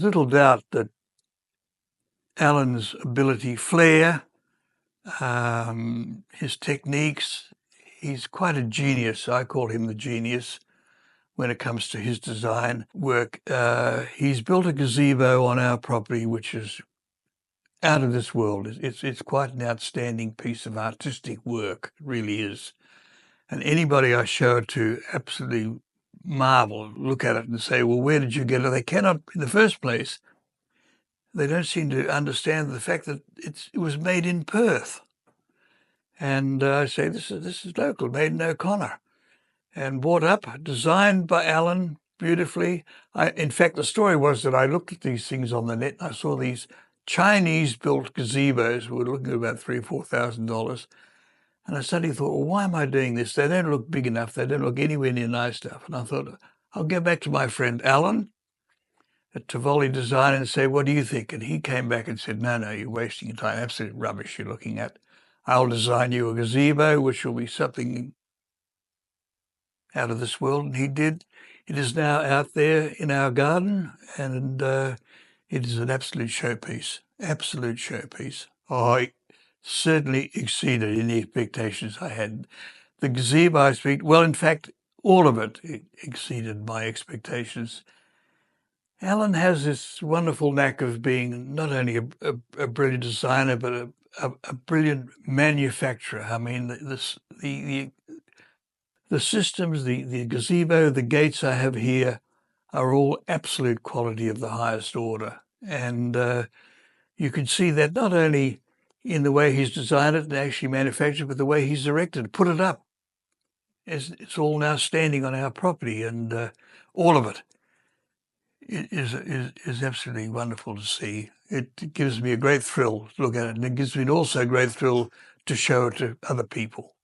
little doubt that Alan's ability, flair, his techniques, he's quite a genius. I call him the genius when it comes to his design work. He's built a gazebo on our property, which is out of this world. It's quite an outstanding piece of artistic work. It really is. And anybody I show it to absolutely marvel, look at it and say, well, where did you get it? They cannot, in the first place, they don't seem to understand the fact that it was made in Perth. And I say, this is local, made in O'Connor, and bought up, designed by Alan beautifully. In fact, the story was that I looked at these things on the net and I saw these Chinese-built gazebos. We were looking at about $3,000 or $4,000. And I suddenly thought, well, why am I doing this? They don't look big enough. They don't look anywhere near nice enough. And I thought, I'll go back to my friend Alan at Tavoli Design and say, what do you think? And he came back and said, no, you're wasting your time. Absolute rubbish you're looking at. I'll design you a gazebo, which will be something out of this world. And he did. It is now out there in our garden, and it is an absolute showpiece. Absolute showpiece. Oh, it certainly exceeded any expectations I had. The gazebo I speak, well, in fact, all of it exceeded my expectations. Alan has this wonderful knack of being not only a brilliant designer, but a brilliant manufacturer. I mean, the systems, the gazebo, the gates I have here are all absolute quality of the highest order. And you can see that not only in the way he's designed it and actually manufactured, but the way he's erected, put it up. It's all now standing on our property, and all of it is absolutely wonderful to see. It gives me a great thrill to look at it, and it gives me also a great thrill to show it to other people.